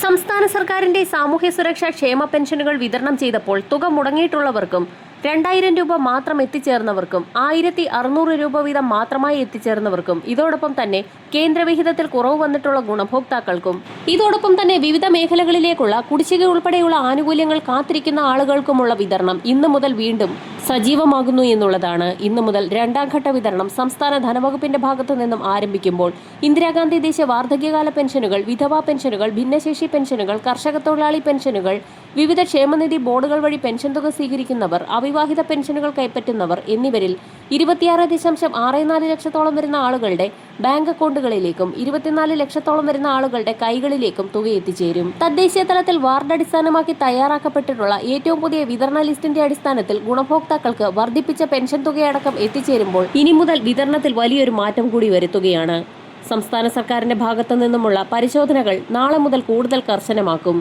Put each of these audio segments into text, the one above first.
സംസ്ഥാന സർക്കാരിന്റെ സാമൂഹ്യ സുരക്ഷാ ക്ഷേമ പെൻഷനുകൾ വിതരണം ചെയ്തപ്പോൾ തുക മുടങ്ങിയിട്ടുള്ളവർക്കും 2000 രൂപ മാത്രം എത്തിച്ചേർന്നവർക്കും 1600 രൂപ വീതം മാത്രമായി എത്തിച്ചേർന്നവർക്കും ഇതോടൊപ്പം തന്നെ കേന്ദ്രവിഹിതത്തിൽ കുറവ് വന്നിട്ടുള്ള ഗുണഭോക്താക്കൾക്കും ഇതോടൊപ്പം തന്നെ വിവിധ മേഖലകളിലേക്കുള്ള കുടിശ്ശിക ഉൾപ്പെടെയുള്ള ആനുകൂല്യങ്ങൾ കാത്തിരിക്കുന്ന ആളുകൾക്കുമുള്ള വിതരണം ഇന്നു മുതൽ വീണ്ടും സജീവമാകുന്നു എന്നുള്ളതാണ്. ഇന്നു മുതൽ രണ്ടാം ഘട്ട വിതരണം സംസ്ഥാന ധനവകുപ്പിന്റെ ഭാഗത്തു നിന്നും ആരംഭിക്കുമ്പോൾ ഇന്ദിരാഗാന്ധി ദേശീയ വാർദ്ധക്യകാല പെൻഷനുകൾ, വിധവാ പെൻഷനുകൾ, ഭിന്നശേഷി പെൻഷനുകൾ, കർഷക തൊഴിലാളി പെൻഷനുകൾ, വിവിധ ക്ഷേമനിധി ബോർഡുകൾ വഴി പെൻഷൻ തുക സ്വീകരിക്കുന്നവർ, അവിവാഹിത പെൻഷനുകൾ കൈപ്പറ്റുന്നവർ എന്നിവരിൽ 26.64 ലക്ഷത്തോളം വരുന്ന ആളുകളുടെ ബാങ്ക് അക്കൗണ്ടുകളിലേക്കും 24 ലക്ഷത്തോളം വരുന്ന ആളുകളുടെ കൈകളിലേക്കും തുക എത്തിച്ചേരും. തദ്ദേശീയ തലത്തിൽ വാർഡ് അടിസ്ഥാനമാക്കി തയ്യാറാക്കപ്പെട്ടിട്ടുള്ള ഏറ്റവും പുതിയ വിതരണ ലിസ്റ്റിന്റെ അടിസ്ഥാനത്തിൽ ഗുണഭോക്താക്കൾക്ക് വർദ്ധിപ്പിച്ച പെൻഷൻ തുകയടക്കം എത്തിച്ചേരുമ്പോൾ ഇനി മുതൽ വിതരണത്തിൽ വലിയൊരു മാറ്റം കൂടി വരുത്തുകയാണ്. സംസ്ഥാന സർക്കാരിന്റെ ഭാഗത്തു നിന്നുമുള്ള പരിശോധനകൾ നാളെ മുതൽ കൂടുതൽ കർശനമാക്കും.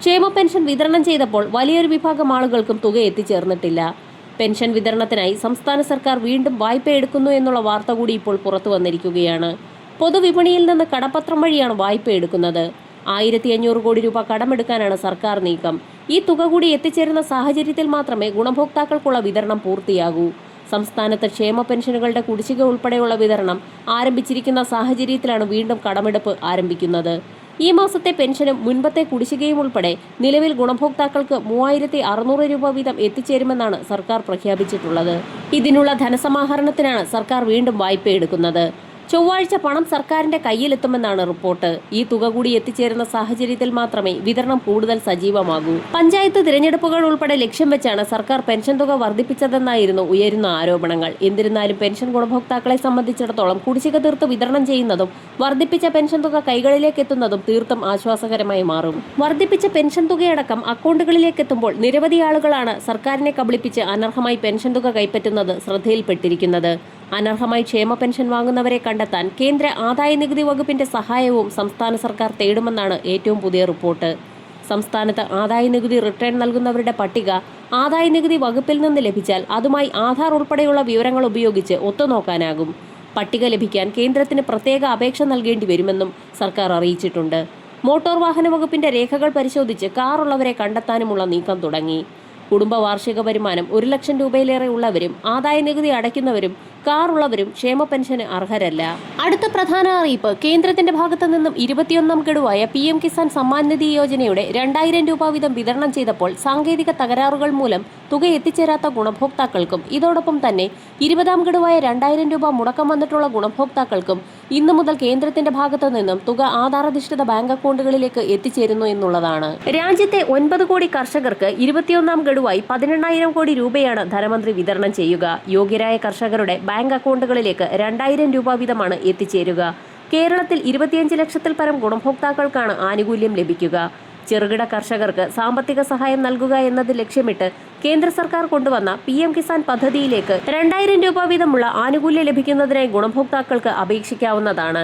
ക്ഷേമ പെൻഷൻ വിതരണം ചെയ്തപ്പോൾ വലിയൊരു വിഭാഗം ആളുകൾക്കും തുക എത്തിച്ചേർന്നിട്ടില്ല. പെൻഷൻ വിതരണത്തിനായി സംസ്ഥാന സർക്കാർ വീണ്ടും വായ്പ എടുക്കുന്നു എന്നുള്ള വാർത്ത കൂടി ഇപ്പോൾ പുറത്തു വന്നിരിക്കുകയാണ്. പൊതുവിപണിയിൽ നിന്ന് കടപ്പത്രം വഴിയാണ് വായ്പ എടുക്കുന്നത്. 1500 കോടി രൂപ കടമെടുക്കാനാണ് സർക്കാർ നീക്കം. ഈ തുക കൂടി എത്തിച്ചേരുന്ന സാഹചര്യത്തിൽ മാത്രമേ ഗുണഭോക്താക്കൾക്കുള്ള വിതരണം പൂർത്തിയാകൂ. സംസ്ഥാനത്ത് ക്ഷേമ പെൻഷനുകളുടെ കുടിശ്ശിക ഉൾപ്പെടെയുള്ള വിതരണം ആരംഭിച്ചിരിക്കുന്ന സാഹചര്യത്തിലാണ് വീണ്ടും കടമെടുപ്പ് ആരംഭിക്കുന്നത്. ഈ മാസത്തെ പെൻഷനും മുൻപത്തെ കുടിശ്ശികയും ഉൾപ്പെടെ നിലവിൽ ഗുണഭോക്താക്കൾക്ക് 3600 രൂപ വീതം എത്തിച്ചേരുമെന്നാണ് സർക്കാർ പ്രഖ്യാപിച്ചിട്ടുള്ളത്. ഇതിനുള്ള ധനസമാഹരണത്തിനാണ് സർക്കാർ വീണ്ടും വായ്പ എടുക്കുന്നത്. ചൊവ്വാഴ്ച പണം സർക്കാരിന്റെ കയ്യിലെത്തുമെന്നാണ് റിപ്പോർട്ട്. ഈ തുക കൂടി എത്തിച്ചേരുന്ന സാഹചര്യത്തിൽ മാത്രമേ വിതരണം കൂടുതൽ സജീവമാകൂ. പഞ്ചായത്ത് തിരഞ്ഞെടുപ്പുകൾ ഉൾപ്പെടെ ലക്ഷ്യം വെച്ചാണ് സർക്കാർ പെൻഷൻ തുക വർദ്ധിപ്പിച്ചതെന്നായിരുന്നു ഉയരുന്ന ആരോപണങ്ങൾ. എന്നിരുന്നാലും പെൻഷൻ ഗുണഭോക്താക്കളെ സംബന്ധിച്ചിടത്തോളം കുടിശ്ശിക തീർത്ത് വിതരണം ചെയ്യുന്നതും വർദ്ധിപ്പിച്ച പെൻഷൻ തുക കൈകളിലേക്ക് എത്തുന്നതും തീർത്തും ആശ്വാസകരമായി മാറും. വർദ്ധിപ്പിച്ച പെൻഷൻ തുകയടക്കം അക്കൗണ്ടുകളിലേക്ക് എത്തുമ്പോൾ നിരവധി ആളുകളാണ് സർക്കാരിനെ കബളിപ്പിച്ച് അനർഹമായി പെൻഷൻ തുക കൈപ്പറ്റുന്നത് ശ്രദ്ധയിൽപ്പെട്ടിരിക്കുന്നത്. അനർഹമായി ക്ഷേമ പെൻഷൻ വാങ്ങുന്നവരെ കണ്ടെത്താൻ കേന്ദ്ര ആദായ നികുതി വകുപ്പിന്റെ സഹായവും സംസ്ഥാന സർക്കാർ തേടുമെന്നാണ് ഏറ്റവും പുതിയ റിപ്പോർട്ട്. സംസ്ഥാനത്ത് ആദായ നികുതി റിട്ടേൺ നൽകുന്നവരുടെ പട്ടിക ആദായ നികുതി വകുപ്പിൽ നിന്ന് ലഭിച്ചാൽ അതുമായി ആധാർ ഉൾപ്പെടെയുള്ള വിവരങ്ങൾ ഉപയോഗിച്ച് ഒത്തുനോക്കാനാകും. പട്ടിക ലഭിക്കാൻ കേന്ദ്രത്തിന് പ്രത്യേക അപേക്ഷ നൽകേണ്ടി വരുമെന്നും സർക്കാർ അറിയിച്ചിട്ടുണ്ട്. മോട്ടോർ വാഹന വകുപ്പിന്റെ രേഖകൾ പരിശോധിച്ച് കാറുള്ളവരെ കണ്ടെത്താനുമുള്ള നീക്കം തുടങ്ങി. കുടുംബ വാർഷിക വരുമാനം 1 ലക്ഷം രൂപയിലേറെ ഉള്ളവരും ആദായ നികുതി അടയ്ക്കുന്നവരും കാറുള്ളവരും ക്ഷേമ പെൻഷന് അർഹരല്ല. അടുത്ത പ്രധാന അറിയിപ്പ്, കേന്ദ്രത്തിന്റെ ഭാഗത്തു നിന്നും 21ാം ഗഡുവായ PM കിസാൻ സമ്മാൻ നിധി യോജനയുടെ 2000 രൂപ വീതം വിതരണം ചെയ്തപ്പോൾ സാങ്കേതിക തകരാറുകൾ മൂലം തുക എത്തിച്ചേരാത്ത ഗുണഭോക്താക്കൾക്കും ഇതോടൊപ്പം തന്നെ 20ാം ഗഡുവായ 2000 രൂപ മുടക്കം വന്നിട്ടുള്ള ഗുണഭോക്താക്കൾക്കും ഇന്നു മുതൽ കേന്ദ്രത്തിന്റെ ഭാഗത്തു നിന്നും തുക ആധാരധിഷ്ഠിത ബാങ്ക് അക്കൗണ്ടുകളിലേക്ക് എത്തിച്ചേരുന്നു എന്നുള്ളതാണ്. രാജ്യത്തെ 9 കോടി കർഷകർക്ക് 21ാം ഗഡുവായി 18,000 കോടി രൂപയാണ് ധനമന്ത്രി വിതരണം ചെയ്യുക. യോഗ്യരായ കർഷകരുടെ ബാങ്ക് അക്കൗണ്ടുകളിലേക്ക് 2000 രൂപ വീതമാണ് എത്തിച്ചേരുക. കേരളത്തിൽ 25 ലക്ഷത്തിൽ പരം ഗുണഭോക്താക്കൾക്കാണ് ആനുകൂല്യം ലഭിക്കുക. ചെറുകിട കർഷകർക്ക് സാമ്പത്തിക സഹായം നൽകുക എന്നത് ലക്ഷ്യമിട്ട് കേന്ദ്ര സർക്കാർ കൊണ്ടുവന്ന PM കിസാൻ പദ്ധതിയിലേക്ക് 2000 രൂപ വീതമുള്ള ആനുകൂല്യം ലഭിക്കുന്നതിനായി ഗുണഭോക്താക്കൾക്ക് അപേക്ഷിക്കാവുന്നതാണ്.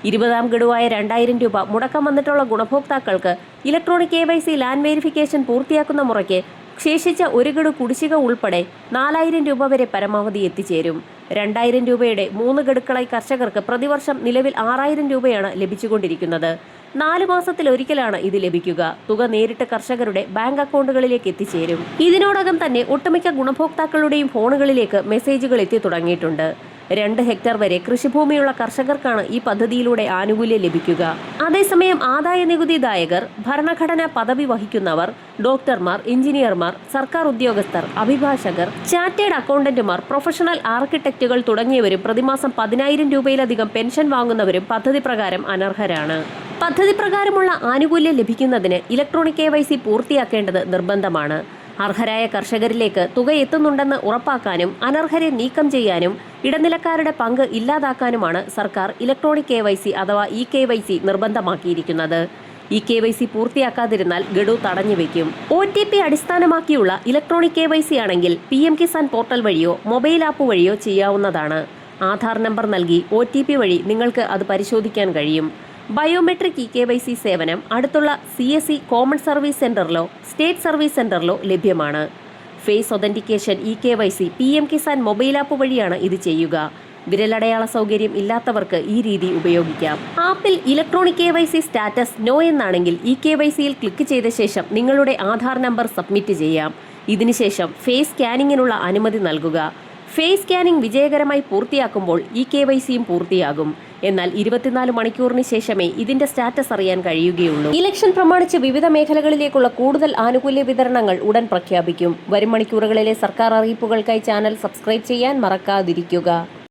20ാം ഗഡുവായ 2000 രൂപ മുടക്കം വന്നിട്ടുള്ള ഗുണഭോക്താക്കൾക്ക് ഇലക്ട്രോണിക് KYC ലാൻഡ് വെരിഫിക്കേഷൻ പൂർത്തിയാക്കുന്ന മുറയ്ക്ക് ശേഷിച്ച 1 ഗഡു കുടിശ്ശിക ഉൾപ്പെടെ 4000 രൂപ വരെ പരമാവധി എത്തിച്ചേരും. 2000 രൂപയുടെ 3 ഗഡുക്കളായി കർഷകർക്ക് പ്രതിവർഷം നിലവിൽ 6000 രൂപയാണ് ലഭിച്ചുകൊണ്ടിരിക്കുന്നത്. 4 മാസത്തിലൊരിക്കലാണ് ഇത് ലഭിക്കുക. തുക നേരിട്ട് കർഷകരുടെ ബാങ്ക് അക്കൗണ്ടുകളിലേക്ക് എത്തിച്ചേരും. ഇതിനോടകം തന്നെ ഒട്ടുമിക്ക ഗുണഭോക്താക്കളുടെയും ഫോണുകളിലേക്ക് മെസ്സേജുകൾ എത്തി തുടങ്ങിയിട്ടുണ്ട്. 2 ഹെക്ടർ വരെ കൃഷിഭൂമിയുള്ള കർഷകർക്കാണ് ഈ പദ്ധതിയിലൂടെ ആനുകൂല്യം ലഭിക്കുക. അതേസമയം ആദായ നികുതിദായകർ, ഭരണഘടനാ പദവി വഹിക്കുന്നവർ, ഡോക്ടർമാർ, എഞ്ചിനീയർമാർ, സർക്കാർ ഉദ്യോഗസ്ഥർ, അഭിഭാഷകർ, ചാർട്ടേഡ് അക്കൗണ്ടന്റുമാർ, പ്രൊഫഷണൽ ആർക്കിടെക്റ്റുകൾ തുടങ്ങിയവരും പ്രതിമാസം 10,000 രൂപയിലധികം പെൻഷൻ വാങ്ങുന്നവരും പദ്ധതി പ്രകാരം അനർഹരാണ്. പദ്ധതി പ്രകാരമുള്ള ആനുകൂല്യം ലഭിക്കുന്നതിന് ഇലക്ട്രോണിക് KYC പൂർത്തിയാക്കേണ്ടത് നിർബന്ധമാണ്. അർഹരായ കർഷകരിലേക്ക് തുക എത്തുന്നുണ്ടെന്ന് ഉറപ്പാക്കാനും അനർഹരെ നീക്കം ചെയ്യാനും ഇടനിലക്കാരുടെ പങ്ക് ഇല്ലാതാക്കാനുമാണ് സർക്കാർ ഇലക്ട്രോണിക് KYC അഥവാ eKYC നിർബന്ധമാക്കിയിരിക്കുന്നത്. eKYC പൂർത്തിയാക്കാതിരുന്നാൽ ഗഡു തടഞ്ഞുവെക്കും. OTP അടിസ്ഥാനമാക്കിയുള്ള ഇലക്ട്രോണിക് KYC ആണെങ്കിൽ PM കിസാൻ പോർട്ടൽ വഴിയോ മൊബൈൽ ആപ്പ് വഴിയോ ചെയ്യാവുന്നതാണ്. ആധാർ നമ്പർ നൽകി OTP വഴി നിങ്ങൾക്ക് അത് പരിശോധിക്കാൻ കഴിയും. ബയോമെട്രിക് eKYC സേവനം അടുത്തുള്ള CSE കോമൺ സർവീസ് സെന്ററിലോ സ്റ്റേറ്റ് സർവീസ് സെന്ററിലോ ലഭ്യമാണ്. Face authentication eKYC PM Kisan mobile app വഴിയാണ് ഇത് ചെയ്യുക. വിരലടയാള സൗകര്യം ഇല്ലാത്തവർക്ക് ഈ രീതി ഉപയോഗിക്കാം. ആപ്പിൽ ഇലക്ട്രോണിക് KYC സ്റ്റാറ്റസ് നോ എന്നാണെങ്കിൽ ഈ KYCയിൽ ക്ലിക്ക് ചെയ്ത ശേഷം നിങ്ങളുടെ ആധാർ നമ്പർ സബ്മിറ്റ് ചെയ്യാം. ഇതിനുശേഷം ഫേസ് സ്കാനിങ്ങിനുള്ള അനുമതി നൽകുക. ഫേസ് സ്കാനിംഗ് വിജയകരമായി പൂർത്തിയാക്കുമ്പോൾ ഈ KYCയും പൂർത്തിയാകും. എന്നാൽ 24 മണിക്കൂറിന് ശേഷമേ ഇതിന്റെ സ്റ്റാറ്റസ് അറിയാൻ കഴിയുകയുള്ളൂ. ഇലക്ഷൻ പ്രമാണിച്ച് വിവിധ മേഖലകളിലേക്കുള്ള കൂടുതൽ ആനുകൂല്യ വിതരണങ്ങൾ ഉടൻ പ്രഖ്യാപിക്കും. വരും മണിക്കൂറുകളിലെ സർക്കാർ അറിയിപ്പുകൾക്കായി ചാനൽ സബ്സ്ക്രൈബ് ചെയ്യാൻ മറക്കാതിരിക്കുക.